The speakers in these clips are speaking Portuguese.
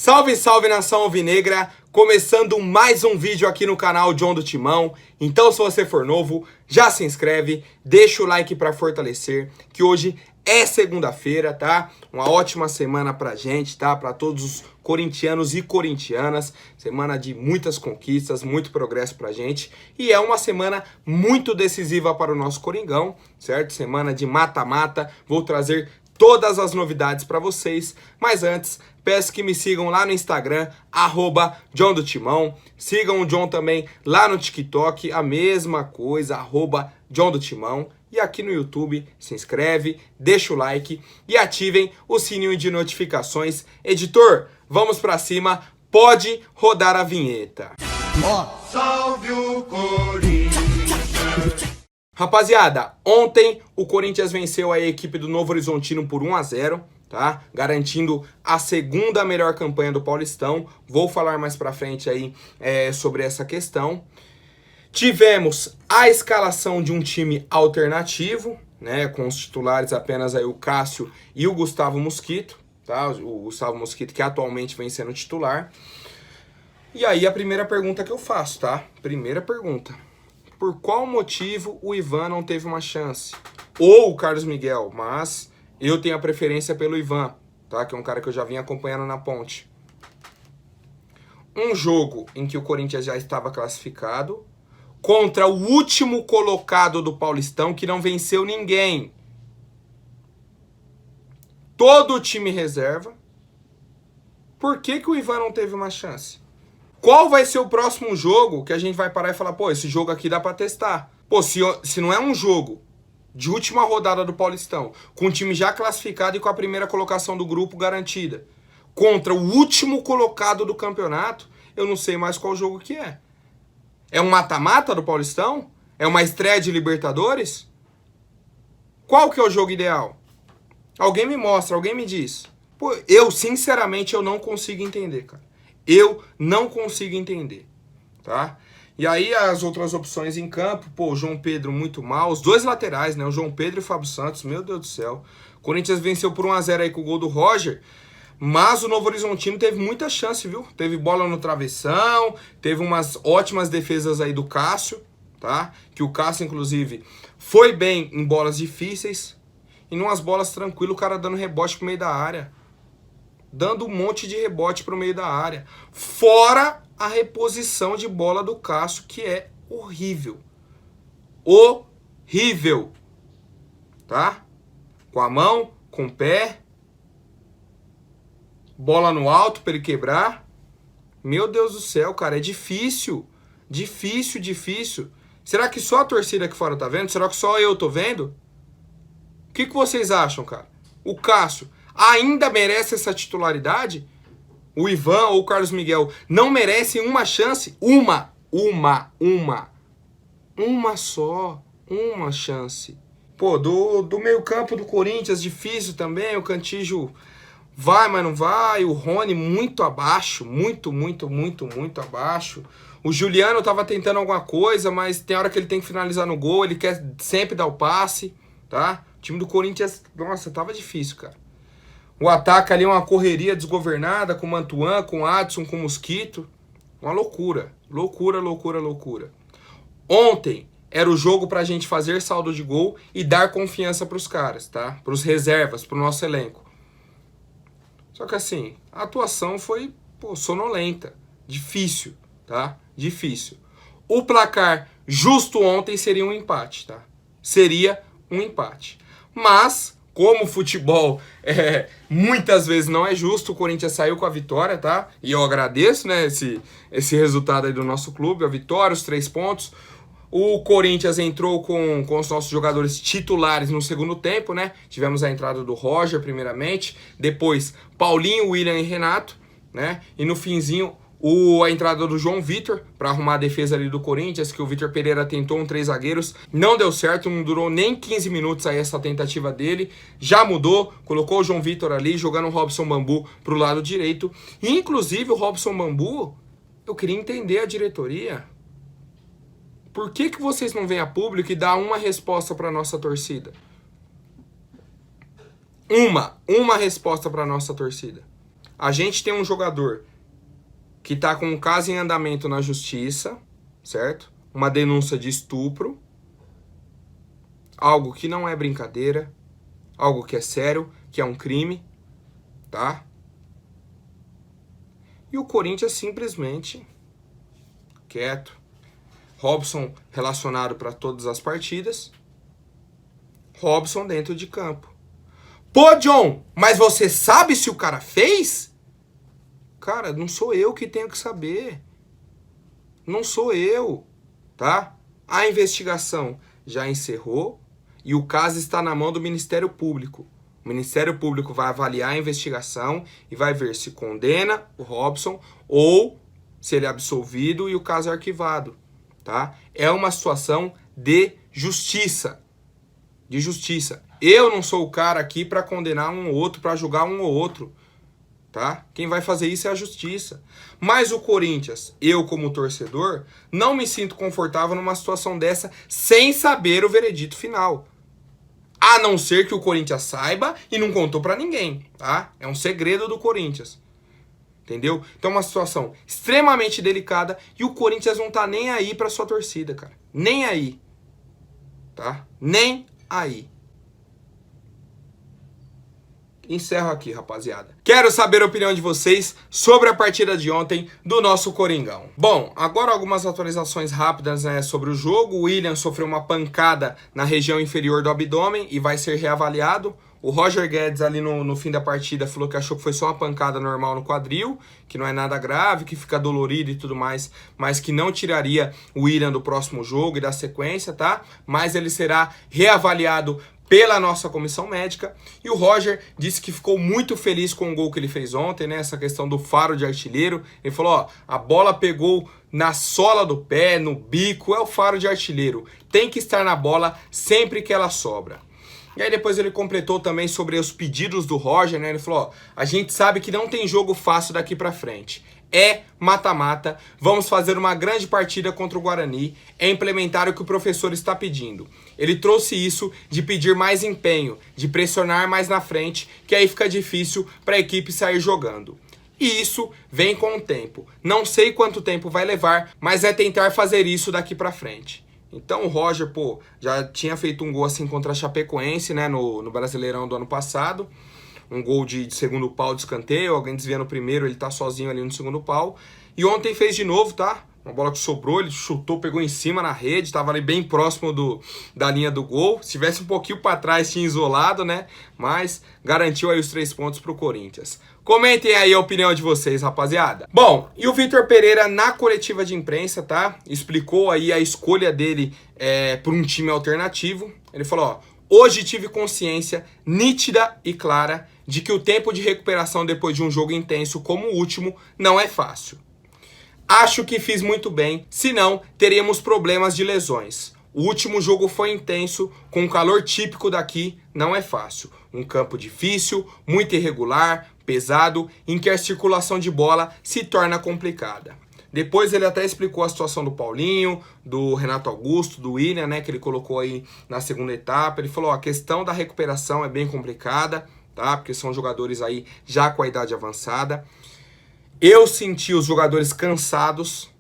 Salve, salve nação alvinegra, começando mais um vídeo aqui no canal John do Timão. Então se você for novo, já se inscreve, deixa o like para fortalecer, que hoje é segunda-feira, tá? Uma ótima semana pra gente, tá? Pra todos os corintianos e corintianas, semana de muitas conquistas, muito progresso pra gente, e é uma semana muito decisiva para o nosso Coringão, certo? Semana de mata-mata, vou trazer todas as novidades para vocês, mas antes, peço que me sigam lá no Instagram, @John do Timão, sigam o John também lá no TikTok, a mesma coisa, @John do Timão, e aqui no YouTube, se inscreve, deixa o like e ativem o sininho de notificações. Editor, vamos para cima, pode rodar a vinheta. Salve o Corinthians! Rapaziada, ontem o Corinthians venceu a equipe do Novo Horizontino por 1-0, tá? Garantindo a segunda melhor campanha do Paulistão. Vou falar mais pra frente aí sobre essa questão. Tivemos a escalação de um time alternativo, né? Com os titulares apenas aí o Cássio e o Gustavo Mosquito, tá? O Gustavo Mosquito que atualmente vem sendo titular. E aí a primeira pergunta que eu faço, tá? Primeira pergunta. Por qual motivo o Ivan não teve uma chance? Ou o Carlos Miguel, mas eu tenho a preferência pelo Ivan, tá? Que é um cara que eu já vim acompanhando na ponte. Um jogo em que o Corinthians já estava classificado contra o último colocado do Paulistão que não venceu ninguém. Todo o time reserva. Por que o Ivan não teve uma chance? Qual vai ser o próximo jogo que a gente vai parar e falar, pô, esse jogo aqui dá pra testar? Pô, se não é um jogo de última rodada do Paulistão, com o time já classificado e com a primeira colocação do grupo garantida, contra o último colocado do campeonato, eu não sei mais qual jogo que é. É um mata-mata do Paulistão? É uma estreia de Libertadores? Qual que é o jogo ideal? Alguém me mostra, alguém me diz. Pô, sinceramente, eu não consigo entender, cara. Eu não consigo entender, tá? E aí as outras opções em campo, pô, o João Pedro muito mal, os dois laterais, né? O João Pedro e o Fábio Santos, meu Deus do céu. O Corinthians venceu por 1-0 aí com o gol do Roger, mas o Novo Horizontino teve muita chance, viu? Teve bola no travessão, teve umas ótimas defesas aí do Cássio, tá? Que o Cássio, inclusive, foi bem em bolas difíceis e numas bolas tranquilas, o cara dando rebote pro meio da área. Dando um monte de rebote para o meio da área. Fora a reposição de bola do Cássio, que é horrível. Horrível. Tá? Com a mão, com o pé. Bola no alto para ele quebrar. Meu Deus do céu, cara, é difícil. Difícil. Será que só a torcida aqui fora tá vendo? Será que só eu tô vendo? O que vocês acham, cara? O Cássio ainda merece essa titularidade? O Ivan ou o Carlos Miguel não merecem uma chance? Uma só. Uma chance. Pô, do meio campo do Corinthians, difícil também. O Cantillo vai, mas não vai. O Rony muito abaixo. Muito abaixo. O Juliano tava tentando alguma coisa, mas tem hora que ele tem que finalizar no gol. Ele quer sempre dar o passe, tá? O time do Corinthians, nossa, tava difícil, cara. O ataque ali é uma correria desgovernada, com o Mantuan, com o Adson, com o Mosquito. Uma loucura. Loucura. Ontem era o jogo pra gente fazer saldo de gol e dar confiança pros caras, tá? Pros reservas, pro nosso elenco. Só que assim, a atuação foi, pô, sonolenta. Difícil, tá? Difícil. O placar justo ontem seria um empate, tá? Seria um empate. Mas como o futebol muitas vezes não é justo, o Corinthians saiu com a vitória, tá? E eu agradeço, né, esse resultado aí do nosso clube, a vitória, os 3 pontos. O Corinthians entrou com os nossos jogadores titulares no segundo tempo, né? Tivemos a entrada do Roger, primeiramente. Depois, Paulinho, William e Renato, né? E no finzinho, a entrada do João Vitor para arrumar a defesa ali do Corinthians, que o Vitor Pereira tentou 3 zagueiros, não deu certo, não durou nem 15 minutos aí essa tentativa dele, já mudou, colocou o João Vitor ali, jogando o Robson Bambu pro lado direito, e inclusive o Robson Bambu, eu queria entender a diretoria, por que vocês não vêm a público e dá uma resposta para nossa torcida? Uma resposta para nossa torcida. a gente tem um jogador que tá com um caso em andamento na justiça, certo? Uma denúncia de estupro, algo que não é brincadeira, algo que é sério, que é um crime, tá? E o Corinthians simplesmente quieto. Robson relacionado para todas as partidas. Robson dentro de campo. Pô, John, mas você sabe se o cara fez? Cara, não sou eu que tenho que saber. Não sou eu, tá? A investigação já encerrou e o caso está na mão do Ministério Público. O Ministério Público vai avaliar a investigação e vai ver se condena o Robson ou se ele é absolvido e o caso é arquivado, tá? É uma situação de justiça. De justiça. Eu não sou o cara aqui para condenar um ou outro, para julgar um ou outro, tá? Quem vai fazer isso é a justiça. Mas o Corinthians, eu como torcedor, não me sinto confortável numa situação dessa sem saber o veredito final. A não ser que o Corinthians saiba e não contou para ninguém, tá? É um segredo do Corinthians. Entendeu? Então é uma situação extremamente delicada e o Corinthians não tá nem aí pra sua torcida, cara. Nem aí. Tá? Nem aí. Encerro aqui, rapaziada. Quero saber a opinião de vocês sobre a partida de ontem do nosso Coringão. Bom, agora algumas atualizações rápidas, né, sobre o jogo. O William sofreu uma pancada na região inferior do abdômen e vai ser reavaliado. O Roger Guedes ali no fim da partida falou que achou que foi só uma pancada normal no quadril, que não é nada grave, que fica dolorido e tudo mais, mas que não tiraria o William do próximo jogo e da sequência, tá? Mas ele será reavaliado pela nossa comissão médica. E o Roger disse que ficou muito feliz com o gol que ele fez ontem, né? Essa questão do faro de artilheiro. Ele falou, ó, a bola pegou na sola do pé, no bico, é o faro de artilheiro. Tem que estar na bola sempre que ela sobra. E aí depois ele completou também sobre os pedidos do Roger, né? Ele falou, ó, a gente sabe que não tem jogo fácil daqui pra frente. É mata-mata, vamos fazer uma grande partida contra o Guarani, é implementar o que o professor está pedindo. Ele trouxe isso de pedir mais empenho, de pressionar mais na frente, que aí fica difícil para a equipe sair jogando. E isso vem com o tempo. Não sei quanto tempo vai levar, mas é tentar fazer isso daqui para frente. Então o Roger, pô, já tinha feito um gol assim contra a Chapecoense, né, no Brasileirão do ano passado. Um gol de segundo pau de escanteio, alguém desvia no primeiro, ele tá sozinho ali no segundo pau. E ontem fez de novo, tá? Uma bola que sobrou, ele chutou, pegou em cima na rede, tava ali bem próximo da linha do gol. Se tivesse um pouquinho para trás, tinha isolado, né? Mas garantiu aí os 3 pontos pro Corinthians. Comentem aí a opinião de vocês, rapaziada. Bom, e o Vitor Pereira na coletiva de imprensa, tá? Explicou aí a escolha dele por um time alternativo. Ele falou, ó, hoje tive consciência nítida e clara de que o tempo de recuperação depois de um jogo intenso como o último não é fácil. Acho que fiz muito bem, senão teríamos problemas de lesões. O último jogo foi intenso, com o calor típico daqui, não é fácil. Um campo difícil, muito irregular, pesado, em que a circulação de bola se torna complicada. Depois ele até explicou a situação do Paulinho, do Renato Augusto, do William, né, que ele colocou aí na segunda etapa. Ele falou, ó, a questão da recuperação é bem complicada, tá? Porque são jogadores aí já com a idade avançada. Eu senti os jogadores cansados,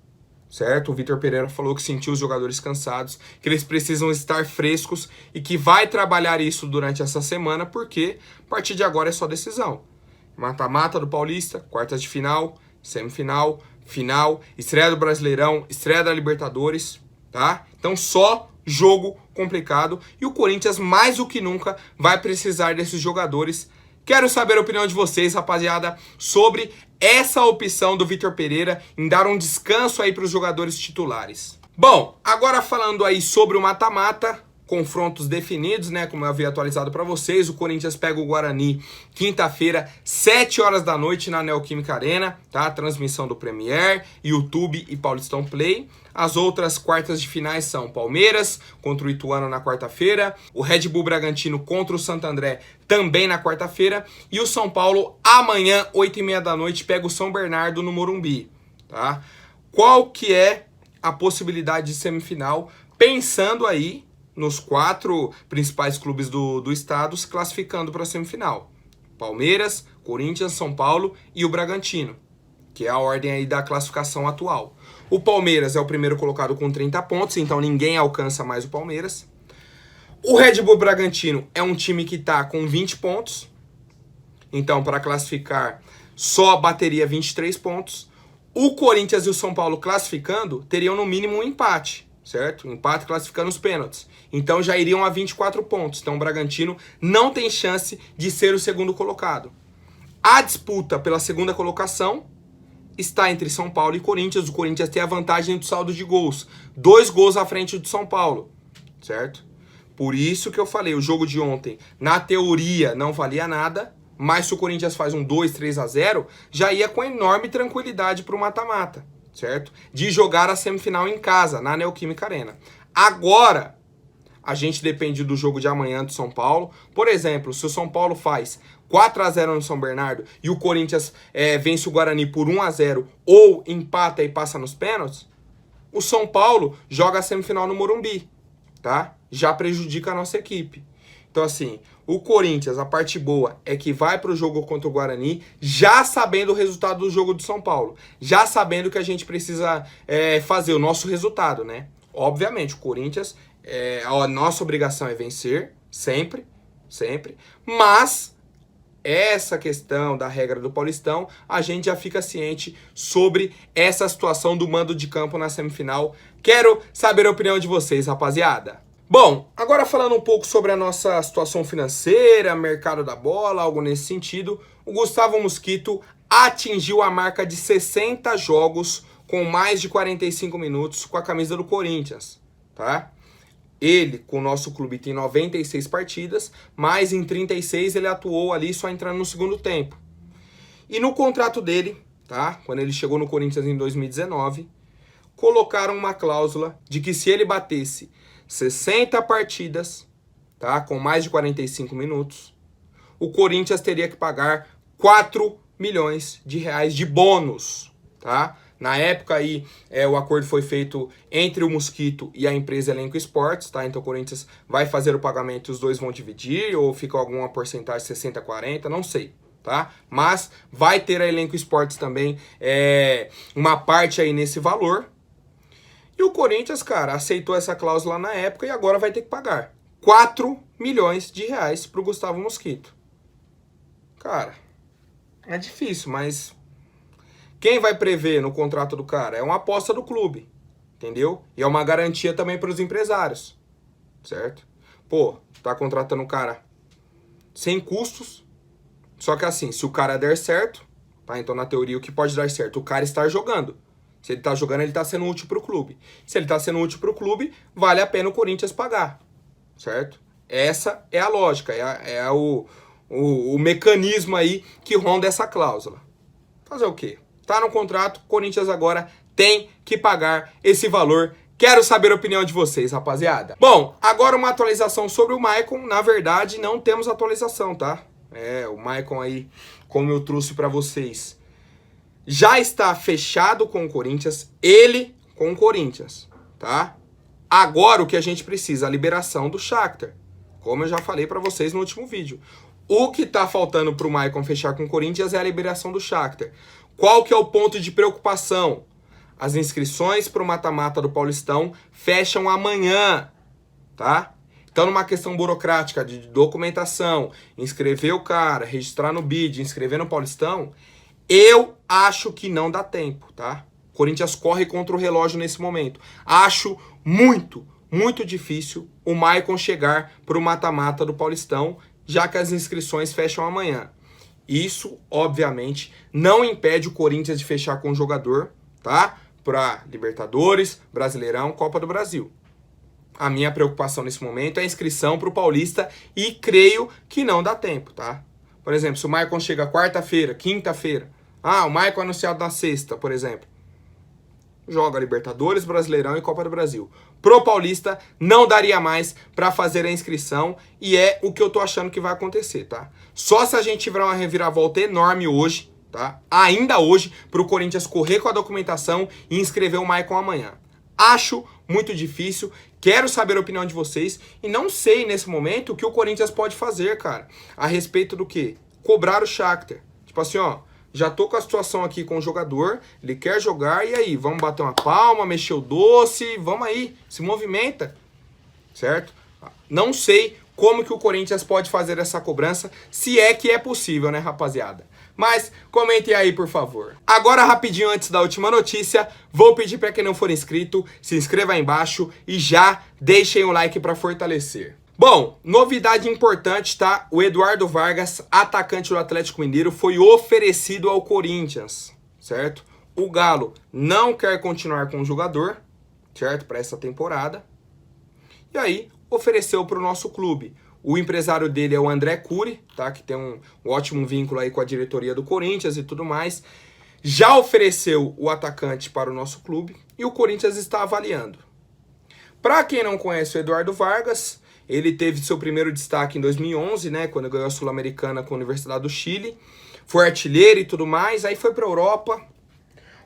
certo? O Vitor Pereira falou que sentiu os jogadores cansados, que eles precisam estar frescos e que vai trabalhar isso durante essa semana, porque a partir de agora é só decisão. Mata-mata do Paulista, quartas de final, semifinal, final, estreia do Brasileirão, estreia da Libertadores, tá? Então só jogo complicado e o Corinthians mais do que nunca vai precisar desses jogadores. Quero saber a opinião de vocês, rapaziada, sobre essa opção do Vitor Pereira em dar um descanso aí para os jogadores titulares. Bom, agora falando aí sobre o mata-mata, confrontos definidos, né, como eu havia atualizado para vocês, o Corinthians pega o Guarani quinta-feira, 7 horas da noite na Neoquímica Arena, tá? Transmissão do Premier, YouTube e Paulistão Play. As outras quartas de finais são Palmeiras contra o Ituano na quarta-feira, o Red Bull Bragantino contra o Santo André também na quarta-feira e o São Paulo amanhã, 8h30 da noite, pega o São Bernardo no Morumbi, tá? Qual que é a possibilidade de semifinal, pensando aí nos 4 principais clubes do estado se classificando para a semifinal? Palmeiras, Corinthians, São Paulo e o Bragantino, que é a ordem aí da classificação atual. O Palmeiras é o primeiro colocado com 30 pontos, então ninguém alcança mais o Palmeiras. O Red Bull Bragantino é um time que está com 20 pontos, então para classificar só bateria 23 pontos. O Corinthians e o São Paulo classificando teriam no mínimo um empate, certo? Um empate classificando os pênaltis. Então já iriam a 24 pontos. Então o Bragantino não tem chance de ser o segundo colocado. A disputa pela segunda colocação está entre São Paulo e Corinthians. O Corinthians tem a vantagem do saldo de gols. 2 gols à frente do São Paulo, certo? Por isso que eu falei, o jogo de ontem, na teoria, não valia nada. Mas se o Corinthians faz um 2-3-0, já ia com enorme tranquilidade para o mata-mata, certo? De jogar a semifinal em casa, na Neoquímica Arena. Agora, a gente depende do jogo de amanhã do São Paulo. Por exemplo, se o São Paulo faz 4-0 no São Bernardo e o Corinthians vence o Guarani por 1-0 ou empata e passa nos pênaltis, o São Paulo joga a semifinal no Morumbi, tá? Já prejudica a nossa equipe. Então, assim, o Corinthians, a parte boa é que vai para o jogo contra o Guarani já sabendo o resultado do jogo do São Paulo. Já sabendo que a gente precisa fazer o nosso resultado, né? Obviamente, o Corinthians, a nossa obrigação é vencer, sempre, sempre. Mas essa questão da regra do Paulistão, a gente já fica ciente sobre essa situação do mando de campo na semifinal. Quero saber a opinião de vocês, rapaziada. Bom, agora falando um pouco sobre a nossa situação financeira, mercado da bola, algo nesse sentido, o Gustavo Mosquito atingiu a marca de 60 jogos com mais de 45 minutos com a camisa do Corinthians, tá? Ele, com o nosso clube, tem 96 partidas, mas em 36 ele atuou ali só entrando no segundo tempo. E no contrato dele, tá? Quando ele chegou no Corinthians em 2019, colocaram uma cláusula de que se ele batesse 60 partidas, tá, com mais de 45 minutos, o Corinthians teria que pagar 4 milhões de reais de bônus, tá? Na época aí, o acordo foi feito entre o Mosquito e a empresa Elenco Esportes, tá? Então o Corinthians vai fazer o pagamento e os dois vão dividir, ou fica alguma porcentagem 60-40, não sei, tá? Mas vai ter a Elenco Esportes também uma parte aí nesse valor. E o Corinthians, cara, aceitou essa cláusula na época e agora vai ter que pagar 4 milhões de reais pro Gustavo Mosquito. Cara, é difícil, mas quem vai prever no contrato do cara? É uma aposta do clube, entendeu? E é uma garantia também para os empresários, certo? Pô, tá contratando um cara sem custos, só que assim, se o cara der certo, tá? Então na teoria o que pode dar certo? O cara estar jogando. Se ele tá jogando, ele tá sendo útil pro clube. Se ele tá sendo útil pro clube, vale a pena o Corinthians pagar, certo? Essa é a lógica, o mecanismo aí que ronda essa cláusula. Fazer o quê? Tá no contrato, o Corinthians agora tem que pagar esse valor. Quero saber a opinião de vocês, rapaziada. Bom, agora uma atualização sobre o Maicon. Na verdade, não temos atualização, tá? O Maicon aí, como eu trouxe pra vocês, já está fechado com o Corinthians, ele com o Corinthians, tá? Agora o que a gente precisa, a liberação do Shakhtar, como eu já falei pra vocês no último vídeo. O que tá faltando pro Maicon fechar com o Corinthians é a liberação do Shakhtar. Qual que é o ponto de preocupação? As inscrições pro mata-mata do Paulistão fecham amanhã, tá? Então, numa questão burocrática de documentação, inscrever o cara, registrar no BID, inscrever no Paulistão, eu acho que não dá tempo, tá? O Corinthians corre contra o relógio nesse momento. Acho muito, muito difícil o Maicon chegar pro mata-mata do Paulistão, já que as inscrições fecham amanhã. Isso, obviamente, não impede o Corinthians de fechar com o jogador, tá? Para Libertadores, Brasileirão, Copa do Brasil. A minha preocupação nesse momento é a inscrição para o Paulista e creio que não dá tempo, tá? Por exemplo, se o Maicon chega quarta-feira, quinta-feira, o Maicon é anunciado na sexta, por exemplo, joga Libertadores, Brasileirão e Copa do Brasil. Pro Paulista não daria mais para fazer a inscrição e é o que eu tô achando que vai acontecer, tá? Só se a gente tiver uma reviravolta enorme hoje, tá? Ainda hoje, pro Corinthians correr com a documentação e inscrever o Maicon amanhã. Acho muito difícil, quero saber a opinião de vocês e não sei nesse momento o que o Corinthians pode fazer, cara. A respeito do quê? Cobrar o Shakhtar, Tipo assim, ó, já tô com a situação aqui com o jogador, ele quer jogar, e aí? Vamos bater uma palma, mexer o doce, vamos aí, se movimenta, certo? Não sei como que o Corinthians pode fazer essa cobrança, se é que é possível, né, rapaziada? Mas comentem aí, por favor. Agora, rapidinho, antes da última notícia, vou pedir para quem não for inscrito, se inscreva aí embaixo e já deixem o like para fortalecer. Bom, novidade importante, tá? O Eduardo Vargas, atacante do Atlético Mineiro, foi oferecido ao Corinthians, certo? O Galo não quer continuar com o jogador, certo? Para essa temporada. E aí, ofereceu para o nosso clube. O empresário dele é o André Cury, tá? Que tem um ótimo vínculo aí com a diretoria do Corinthians e tudo mais. Já ofereceu o atacante para o nosso clube e o Corinthians está avaliando. Para quem não conhece o Eduardo Vargas, ele teve seu primeiro destaque em 2011, né? Quando ganhou a Sul-Americana com a Universidade do Chile. Foi artilheiro e tudo mais. Aí foi para a Europa.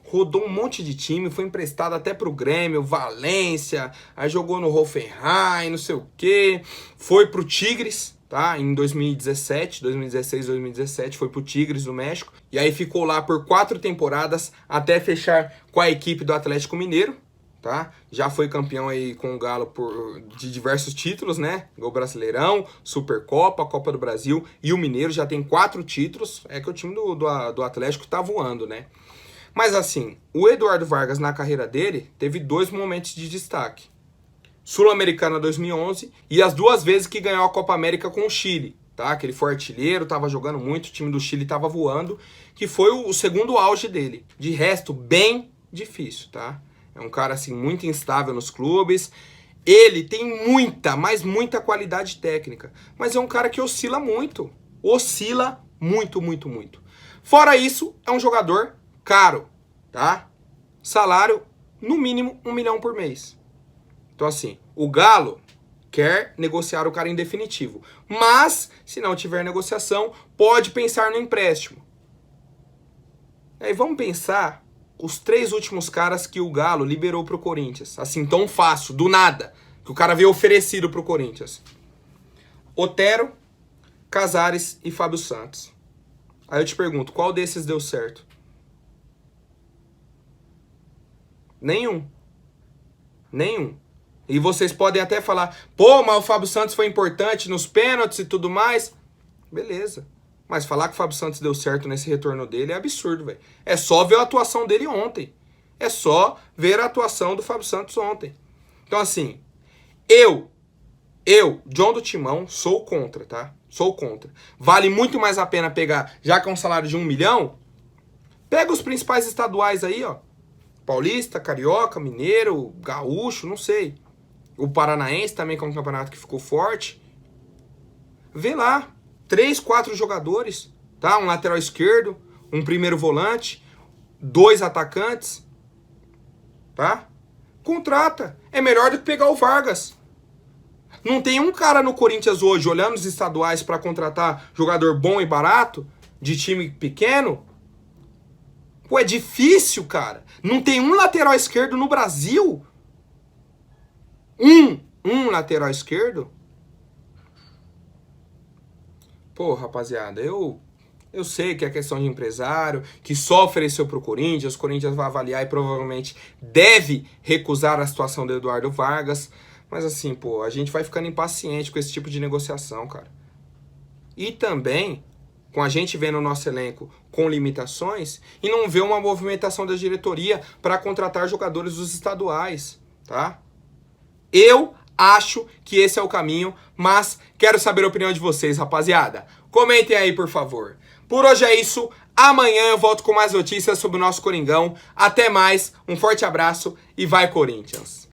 Rodou um monte de time, foi emprestado até pro Grêmio, Valência, aí jogou no Hoffenheim, não sei o quê. Foi pro Tigres, tá? Em 2017, 2016, 2017, foi pro Tigres do México. E aí ficou lá por 4 temporadas até fechar com a equipe do Atlético Mineiro, tá? Já foi campeão aí com o Galo de diversos títulos, né? O Brasileirão, Supercopa, Copa do Brasil e o Mineiro já tem 4 títulos. É que o time do Atlético tá voando, né? Mas assim, o Eduardo Vargas na carreira dele teve 2 momentos de destaque. Sul-Americana 2011 e as 2 vezes que ganhou a Copa América com o Chile, tá? Que ele foi artilheiro, tava jogando muito, o time do Chile tava voando, que foi o segundo auge dele. De resto, bem difícil, tá? É um cara assim muito instável nos clubes. Ele tem muita, mas muita qualidade técnica, mas é um cara que oscila muito. Oscila muito, muito, muito. Fora isso, é um jogador caro, tá? Salário, no mínimo, 1 milhão por mês. Então, assim, o Galo quer negociar o cara em definitivo. Mas, se não tiver negociação, pode pensar no empréstimo. Aí vamos pensar os 3 últimos caras que o Galo liberou pro Corinthians. Assim, tão fácil, do nada. Que o cara veio oferecido pro Corinthians. Otero, Casares e Fábio Santos. Aí eu te pergunto, qual desses deu certo? Nenhum. E vocês podem até falar, pô, mas o Fábio Santos foi importante nos pênaltis e tudo mais. Beleza. Mas falar que o Fábio Santos deu certo nesse retorno dele é absurdo, velho. É só ver a atuação dele ontem. É só ver a atuação do Fábio Santos ontem. Então, assim, eu, John do Timão, sou contra, tá? Sou contra. Vale muito mais a pena pegar, já que é um salário de 1 milhão, pega os principais estaduais aí, ó. Paulista, Carioca, Mineiro, Gaúcho, não sei. O Paranaense também, que é um campeonato que ficou forte. Vê lá, 3, 4 jogadores, tá? Um lateral esquerdo, um primeiro volante, 2 atacantes, tá? Contrata. É melhor do que pegar o Vargas. Não tem um cara no Corinthians hoje, olhando os estaduais para contratar jogador bom e barato, de time pequeno. Pô, é difícil, cara. Não tem um lateral esquerdo no Brasil. Um lateral esquerdo. Pô, rapaziada, eu sei que é questão de empresário, que só ofereceu pro Corinthians, o Corinthians vai avaliar e provavelmente deve recusar a situação do Eduardo Vargas. Mas assim, pô, a gente vai ficando impaciente com esse tipo de negociação, cara. E também, com a gente vendo o nosso elenco com limitações, e não vê uma movimentação da diretoria para contratar jogadores dos estaduais, tá? Eu acho que esse é o caminho, mas quero saber a opinião de vocês, rapaziada. Comentem aí, por favor. Por hoje é isso. Amanhã eu volto com mais notícias sobre o nosso Coringão. Até mais, um forte abraço e vai Corinthians!